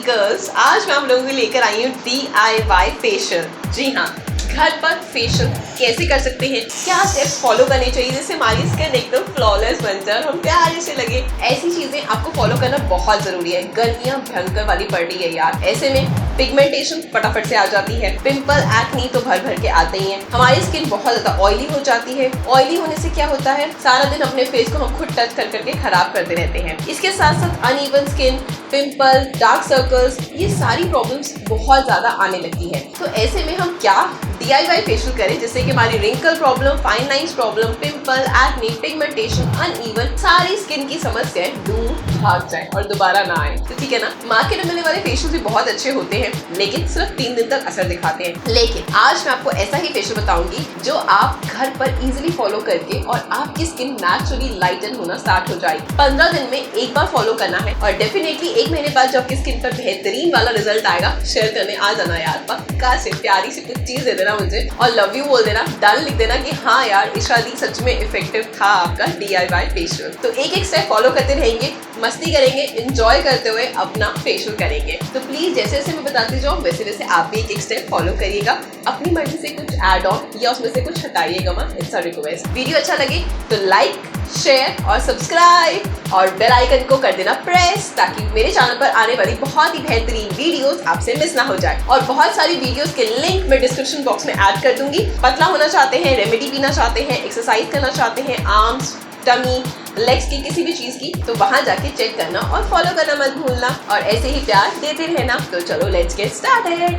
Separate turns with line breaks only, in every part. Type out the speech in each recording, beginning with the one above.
Girls, आज मैं आप लोगों के लिए लेकर आई हूँ DIY फेशियल। जी हाँ, घर पर फेशियल कैसे कर सकते हैं, क्या स्टेप्स फॉलो करने चाहिए जिससे हमारी स्किन एकदम फ्लॉलेस बन जाए और हम प्यारे से लगे। ऐसी चीजें आपको फॉलो करना बहुत जरूरी है। गर्मियां भयंकर वाली पड़ रही है यार, ऐसे में पिगमेंटेशन फटाफट से आ जाती है, पिंपल एक्ने तो भर भर के आते ही हैं। हमारी स्किन बहुत ज्यादा ऑयली हो जाती है। ऑयली होने से क्या होता है, सारा दिन अपने फेस को हम खुद टच कर करके खराब करते रहते हैं। इसके साथ साथ uneven skin, pimple, dark circles, ये सारी प्रॉब्लम्स बहुत ज्यादा आने लगती है। तो ऐसे में हम क्या DIY फेशियल करें जिससे कि हमारी wrinkle problem, fine lines problem, pimple, acne, pigmentation, uneven सारी स्किन की समस्याएं दूर भाग जाए और दोबारा ना आए। तो ठीक है ना। मार्केट में मिलने वाले फेशियल भी बहुत अच्छे होते हैं लेकिन सिर्फ 3 दिन तक असर दिखाते हैं। लेकिन आज मैं आपको ऐसा ही फेशियल बताऊंगी जो आप घर पर इजीली फॉलो करके और आपकी स्किन नेचुरली लाइटन होना स्टार्ट हो जाएगी। 15 दिन में एक बार फॉलो करना है और डेफिनेटली 1 महीने बाद जब आपकी स्किन पर बेहतरीन वाला रिजल्ट आएगा, शेयर करने आ जाना यार। पक्का से प्यारी सी कुछ चीज दे देना मुझे और लव यू बोल देना, डन लिख देना कि हाँ यार इशा दी सच में इफेक्टिव था आपका DIY फेशियल। तो एक स्टेप फॉलो करते रहेंगे, मस्ती करेंगे, एंजॉय करते हुए अपना फेशियल करेंगे। तो प्लीज जैसे जैसे मैं बताती जाऊँ वैसे वैसे आप भी एक स्टेप फॉलो करिएगा। अपनी मर्जी से कुछ ऐड ऑन या उसमें से कुछ हटाइएगा मत, इट्स अ रिक्वेस्ट। वीडियो अच्छा लगे तो लाइक, शेयर और सब्सक्राइब और बेल आइकन को कर देना प्रेस, ताकि मेरे चैनल पर आने वाली बहुत ही बेहतरीन वीडियोस आपसे मिस ना हो जाए। और बहुत सारी वीडियोस के लिंक मैं डिस्क्रिप्शन बॉक्स में ऐड कर दूंगी। पतला होना चाहते हैं, रेमेडी पीना चाहते हैं, एक्सरसाइज करना चाहते हैं, आर्म्स, टमी, लेग्स की किसी भी चीज की, तो वहां जाके चेक करना और फॉलो करना मत भूलना और ऐसे ही प्यार देते रहना। तो चलो लेट्स गेट स्टार्टेड।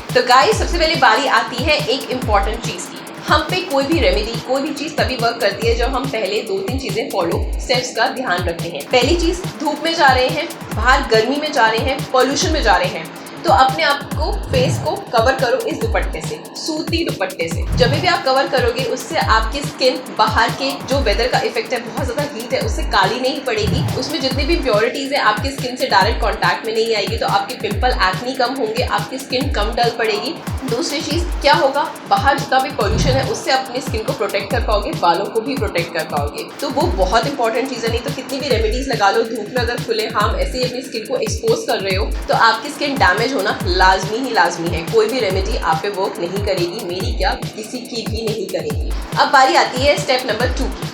तो गाइस, सबसे पहले बारी आती है एक इम्पॉर्टेंट चीज की। हम पे कोई भी रेमेडी, कोई भी चीज तभी वर्क करती है जब हम पहले 2-3 चीजें फॉलो, स्टेप्स का ध्यान रखते हैं। पहली चीज, धूप में जा रहे हैं, बाहर गर्मी में जा रहे हैं, पॉल्यूशन में जा रहे हैं, तो अपने आप को, फेस को कवर करो इस दुपट्टे से, सूती दुपट्टे से। जब भी आप कवर करोगे उससे आपकी स्किन बाहर के जो वेदर का इफेक्ट है, बहुत ज्यादा हीट है, उससे काली नहीं पड़ेगी। उसमें जितनी भी इम्प्योरिटीज है आपकी स्किन से डायरेक्ट कांटेक्ट में नहीं आएगी, तो आपके पिंपल, एक्ने कम होंगे, आपकी स्किन कम डल पड़ेगी। दूसरी चीज क्या होगा, बाहर जितना भी पॉल्यूशन है उससे अपनी स्किन को प्रोटेक्ट कर पाओगे, बालों को भी प्रोटेक्ट कर पाओगे। तो वो बहुत इंपॉर्टेंट चीज है। नहीं तो कितनी भी रेमेडीज लगा लो, धूप में अगर खुले हम ऐसे ही अपनी स्किन को एक्सपोज कर रहे हो तो आपकी स्किन डैमेज होना लाजमी है। कोई भी रेमेडी आप पे वर्क नहीं करेगी, मेरी क्या किसी की भी नहीं करेगी। अब बारी आती है स्टेप नंबर 2 की।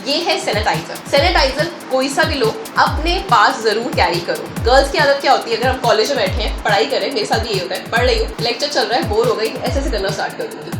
ये है सैनिटाइजर। सैनिटाइजर कोई सा भी लो, अपने पास जरूर कैरी करो। गर्ल्स की आदत क्या होती है, अगर हम कॉलेज में बैठे हैं, पढ़ाई कर रहे हैं, मेरे साथ भी ये होता है, पढ़ रही हूँ, लेक्चर चल रहा है, बोर हो गई, ऐसे करना स्टार्ट कर दूंगी,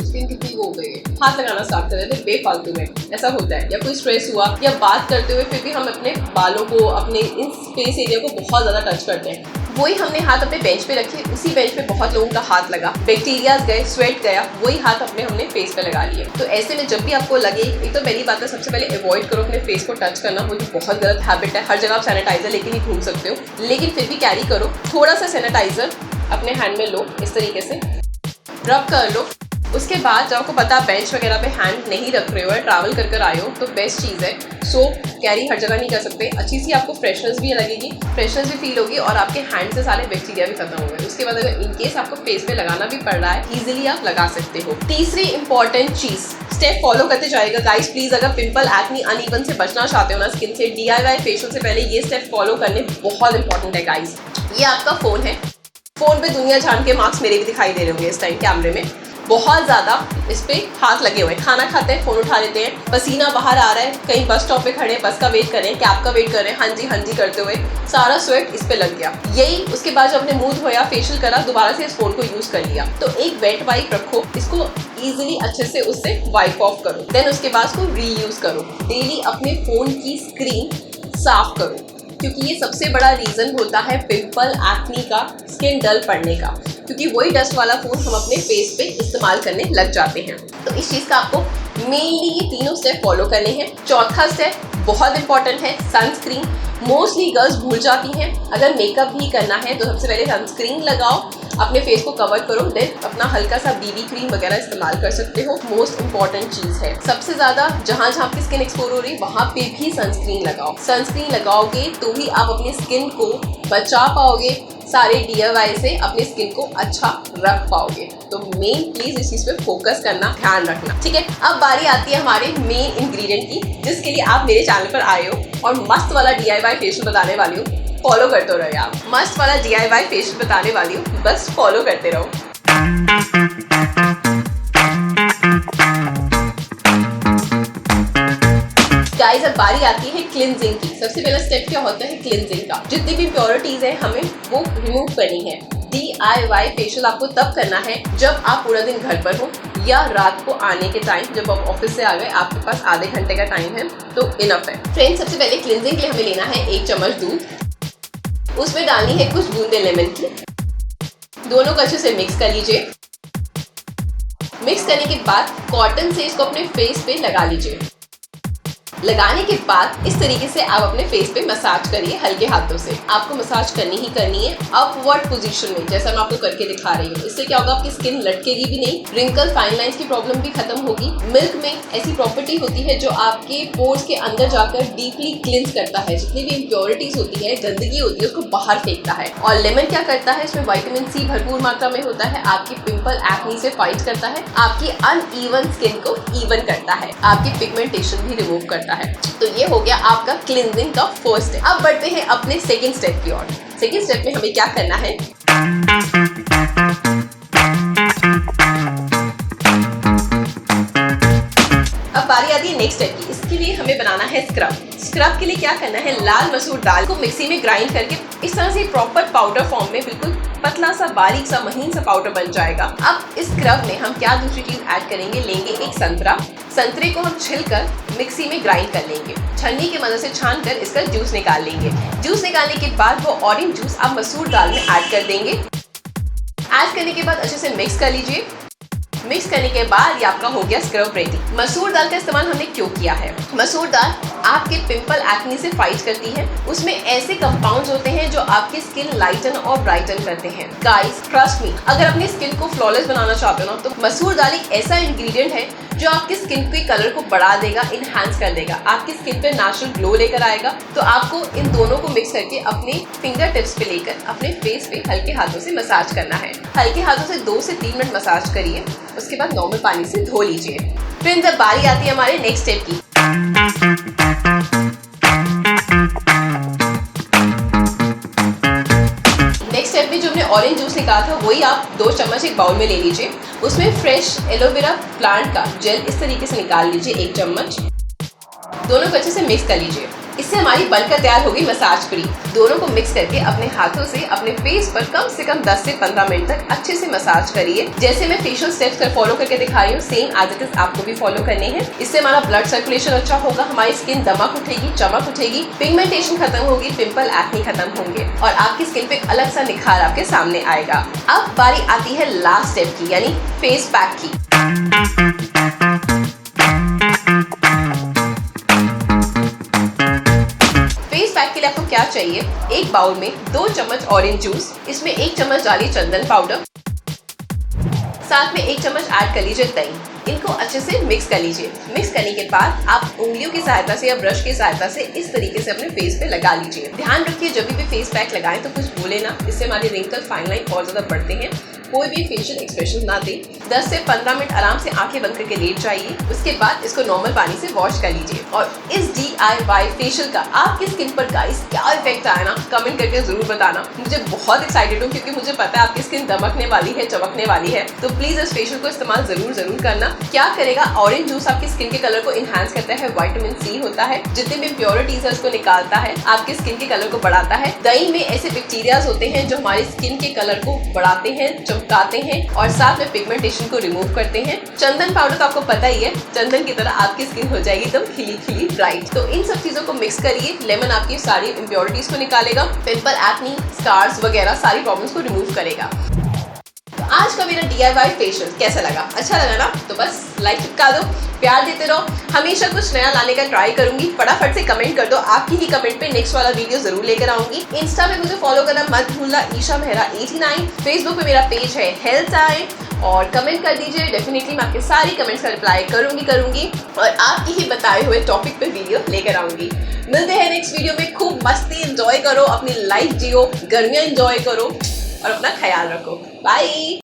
स्किन कितनी हो गई, हाथ लगाना स्टार्ट कर देते बेफालतू में। ऐसा होता है, या कोई स्ट्रेस हुआ या बात करते हुए फिर भी हम अपने बालों को, अपने इन फेस एरिया को बहुत ज्यादा टच करते हैं। वही हमने हाथ अपने बेंच पे रखे, उसी बेंच पे बहुत लोगों का हाथ लगा, बैक्टीरियाज गए, स्वेट गया, वही हाथ हमने फेस पे लगा लिए। तो ऐसे में जब भी आपको लगे, एक तो पहली बात है सबसे पहले अवॉइड करो अपने फेस को टच करना, वो तो बहुत गलत हैबिट है। हर जगह आप सैनिटाइजर लेके नहीं घूम सकते हो, लेकिन फिर भी कैरी करो। थोड़ा सा सैनिटाइजर अपने हैंड में लो, इस तरीके से रब कर लो। उसके बाद जब आपको पता बेंच वगैरह पे हैंड नहीं रख रहे हो, ट्रैवल कर आए हो, तो बेस्ट चीज़ है सोप कैरी हर जगह नहीं कर सकते। अच्छी सी आपको फ्रेशनेस भी लगेगी, फ्रेशनेस भी फील होगी और आपके हैंड से सारे बैक्टीरिया भी खत्म हो गए। उसके बाद अगर इनकेस आपको फेस पे लगाना भी पड़ रहा है, इजीली आप लगा सकते हो। तीसरी इंपॉर्टेंट चीज, स्टेप फॉलो करते जाएगा गाइस प्लीज। अगर पिंपल, एक्ने, अनइवन से बचना चाहते हो ना स्किन से, DIY फेशियल से पहले ये स्टेप फॉलो करने बहुत इंपॉर्टेंट है गाइस। ये आपका फोन है, फोन पे दुनिया जान के मार्क्स मेरे भी दिखाई दे रहे होंगे इस टाइम कैमरे में। बहुत ज़्यादा इस पे हाथ लगे हुए हैं, खाना खाते हैं फ़ोन उठा लेते हैं, पसीना बाहर आ रहा है, कहीं बस स्टॉप पे खड़े हैं, बस का वेट कर रहे हैं, कैब का वेट कर रहे हैं, हाँ जी करते हुए सारा स्वेट इस पे लग गया। यही उसके बाद जब आपने मुंह धोया, फेशियल करा, दोबारा से इस फोन को यूज़ कर लिया, तो एक वेट वाइप रखो, इसको ईजिली अच्छे से उससे वाइप ऑफ करो, देन उसके बाद उसको रीयूज़ करो। डेली अपने फ़ोन की स्क्रीन साफ करो, क्योंकि ये सबसे बड़ा रीज़न होता है पिंपल, एक्ने का, स्किन डल पड़ने का, क्योंकि वही डस्ट वाला फोन हम अपने फेस पे इस्तेमाल करने लग जाते हैं। तो इस चीज़ का आपको मेनली ये 3 स्टेप फॉलो करने हैं। चौथा स्टेप बहुत इंपॉर्टेंट है, सनस्क्रीन। मोस्टली गर्ल्स भूल जाती हैं। अगर मेकअप भी करना है तो सबसे पहले सनस्क्रीन लगाओ, अपने फेस को कवर करो, देन अपना हल्का सा BB क्रीम वगैरह इस्तेमाल कर सकते हो। मोस्ट इंपॉर्टेंट चीज़ है, सबसे ज़्यादा जहाँ जहाँ आपकी स्किन एक्सपोज हो रही है वहाँ पे भी सनस्क्रीन लगाओ। सनस्क्रीन लगाओगे तो ही आप अपनी स्किन को बचा पाओगे, सारे DIY से अपनी स्किन को अच्छा रख पाओगे। तो मेन प्लीज इस चीज पे फोकस करना, ध्यान रखना, ठीक है। अब बारी आती है हमारे मेन इंग्रेडिएंट की, जिसके लिए आप मेरे चैनल पर आए हो और मस्त वाला DIY फेशियल बताने वाली हूँ। फॉलो करते रहो आप, मस्त वाला DIY फेशियल बताने वाली हूँ, बस फॉलो करते रहो। गाइस अब बारी आती है क्लिनजिंग की। सबसे पहला स्टेप क्या होता है क्लिनजिंग का। जितनी भी इम्प्योरिटीज है हमें वो रिमूव करनी है। DIY फेशियल आपको तब करना है जब आप पूरा दिन घर पर हो या रात को आने के टाइम, जब आप ऑफिस से आ गए, आपके पास आधे घंटे का टाइम है तो इनफ है। फ्रेंड्स सबसे पहले क्लिनजिंग के लिए हमें लेना है 1 चम्मच दूध, उसमें डालनी है कुछ बूंदे लेमन की, दोनों को अच्छे से मिक्स कर लीजिए। मिक्स करने के बाद कॉटन से इसको अपने फेस पे लगा लीजिए। लगाने के बाद इस तरीके से आप अपने फेस पे मसाज करिए हल्के हाथों से। आपको मसाज करनी ही करनी है अपवर्ड पोजीशन में, जैसा मैं आपको करके दिखा रही हूँ। इससे क्या होगा, आपकी स्किन लटकेगी भी नहीं, रिंकल फाइन लाइंस की प्रॉब्लम भी खत्म होगी। मिल्क में ऐसी प्रॉपर्टी होती है जो आपके पोर्स के अंदर जाकर डीपली क्लिंस करता है, जितनी भी इम्प्योरिटीज होती है, गंदगी होती है, उसको बाहर फेंकता है। और लेमन क्या करता है, इसमें विटामिन C भरपूर मात्रा में होता है, आपकी पिंपल एक्ने से फाइट करता है, आपकी अनइवन स्किन को इवन करता है, आपकी पिगमेंटेशन भी रिमूव करता है। तो ये हो गया आपका क्लिनजिंग का फर्स्ट स्टेप। अब बढ़ते हैं अपने सेकंड स्टेप की ओर। सेकंड स्टेप में हमें क्या करना है, अब बारी आती है नेक्स्ट स्टेप की। इसके लिए हमें बनाना है स्क्रब। स्क्रब के लिए क्या करना है, लाल मसूर दाल को मिक्सी में ग्राइंड करके इस तरह से प्रॉपर पाउडर फॉर्म में बिल्कुल पतला सा बारीक सा महीन सा पाउडर बन जाएगा। अब इस स्क्रब में हम क्या दूसरी चीज ऐड करेंगे, लेंगे एक संतरा, संतरे को हम छिलकर मिक्सी में ग्राइंड कर लेंगे। छन्नी की मदद से छान कर इसका जूस निकाल लेंगे। जूस निकालने के बाद वो ऑरेंज जूस आप मसूर दाल में ऐड कर देंगे। ऐड करने के बाद अच्छे से मिक्स कर लीजिए। मिक्स करने के बाद ये आपका हो गया स्क्रब रेडी। मसूर दाल का इस्तेमाल हमने क्यों किया है, मसूर दाल आपके पिंपल एक्ने से फाइट करती है। उसमें ऐसे कंपाउंड्स होते हैं जो आपकी स्किन लाइटन और ब्राइटन करते हैं। गाइस ट्रस्ट मी, अगर अपनी स्किन को फ्लॉलेस बनाना चाहते हो ना, तो मसूर दाल एक ऐसा इंग्रेडिएंट है जो आपकी स्किन के कलर को बढ़ा देगा, इनहैंस कर देगा, आपकी स्किन पे नेचुरल ग्लो लेकर आएगा। तो आपको इन दोनों को मिक्स करके अपने फिंगर टिप्स पे लेकर अपने फेस पे हल्के हाथों से मसाज करना है। हल्के हाथों से 2 से 3 मिनट मसाज करिए, उसके बाद नॉर्मल पानी से धो लीजिए। फ्रेंड्स अब बारी आती है हमारे नेक्स्ट स्टेप की। नेक्स्ट स्टेप में जो हमने ऑरेंज जूस निकाला था वही आप 2 चम्मच एक बाउल में ले लीजिए। उसमें फ्रेश एलोवेरा प्लांट का जेल इस तरीके से निकाल लीजिए 1 चम्मच। दोनों को अच्छे से मिक्स कर लीजिए। इससे हमारी बनकर तैयार होगी मसाज क्रीम। दोनों को मिक्स करके अपने हाथों से अपने फेस पर कम से कम 10 से 15 मिनट तक अच्छे से मसाज करिए। जैसे मैं फेशियल स्टेप्स कर फॉलो करके दिखा रही हूँ, सेम एज इट इज आपको भी फॉलो करने हैं। इससे हमारा ब्लड सर्कुलेशन अच्छा होगा, हमारी स्किन दमक उठेगी, चमक उठेगी, पिगमेंटेशन खत्म होगी, पिंपल एक्ने खत्म होंगे और आपकी स्किन पे अलग सा निखार आपके सामने आएगा। अब बारी आती है लास्ट स्टेप की, यानी फेस पैक की। आपको क्या चाहिए, एक बाउल में 2 चम्मच ऑरेंज जूस, इसमें 1 चम्मच डालिए चंदन पाउडर, साथ में 1 चम्मच ऐड कर लीजिए दही। इनको अच्छे से मिक्स कर लीजिए। मिक्स करने के बाद आप उंगलियों की सहायता से या ब्रश की सहायता से इस तरीके से अपने फेस पे लगा लीजिए। ध्यान रखिए जब भी फेस पैक लगाएं तो कुछ भूले ना, इससे हमारे रिंकल फाइन लाइन और ज्यादा बढ़ते हैं। कोई भी फेशियल एक्सप्रेशन ना दे। 10 से 15 मिनट आराम से आंखें बंद करके लेट जाइए। उसके बाद इसको नॉर्मल पानी से वॉश कर लीजिए। और इस DIY फेशियल का आपकी स्किन पर गाइस क्या इफेक्ट आया ना, कमेंट करके जरूर बताना। मुझे बहुत एक्साइटेड हूँ क्योंकि मुझे पता है आपकी स्किन दमकने वाली है, चमकने वाली है। तो प्लीज इस फेशियल को इस्तेमाल जरूर करना। क्या करेगा, ऑरेंज जूस आपकी स्किन के कलर को इनहैंस करता है, विटामिन C होता है, जितने भी इम्प्योरिटीज है उसको निकालता है, आपकी स्किन के कलर को बढ़ाता है। दही में ऐसे बैक्टीरियाज होते हैं जो हमारी स्किन के कलर को बढ़ाते हैं, चमकाते हैं और साथ में पिगमेंटेशन को रिमूव करते हैं। चंदन पाउडर तो आपको पता ही है, चंदन की तरह आपकी स्किन हो जाएगी एकदम खिली ब्राइट। तो इन सब चीजों को मिक्स करिए। लेमन आपकी सारी इम्प्योरिटीज को निकालेगा, पिंपल एक्ने स्कार्स वगैरह सारी प्रॉब्लम्स को रिमूव करेगा। आज का मेरा DIY फेशियल कैसा लगा? अच्छा लगा ना? तो बस लाइक चिपका दो, प्यार देते रहो। हमेशा कुछ नया लाने का ट्राई करूंगी। फटाफट से कमेंट कर दो, आपकी ही कमेंट पे नेक्स्ट वाला वीडियो जरूर लेकर आऊंगी। इंस्टा पे मुझे फॉलो करना मत भूलना, ईशा मेहरा 89। फेसबुक पे मेरा पेज है हेल्थ टाइम, और कमेंट कर दीजिए। डेफिनेटली मैं आपके सारी कमेंट्स का रिप्लाई करूंगी और आपकी ही बताए हुए टॉपिक पे वीडियो लेकर आऊंगी। मिलते हैं नेक्स्ट वीडियो में। खूब मस्ती एंजॉय करो, अपनी लाइफ जियो, गर्मियां एंजॉय करो और अपना ख्याल रखो। बाय।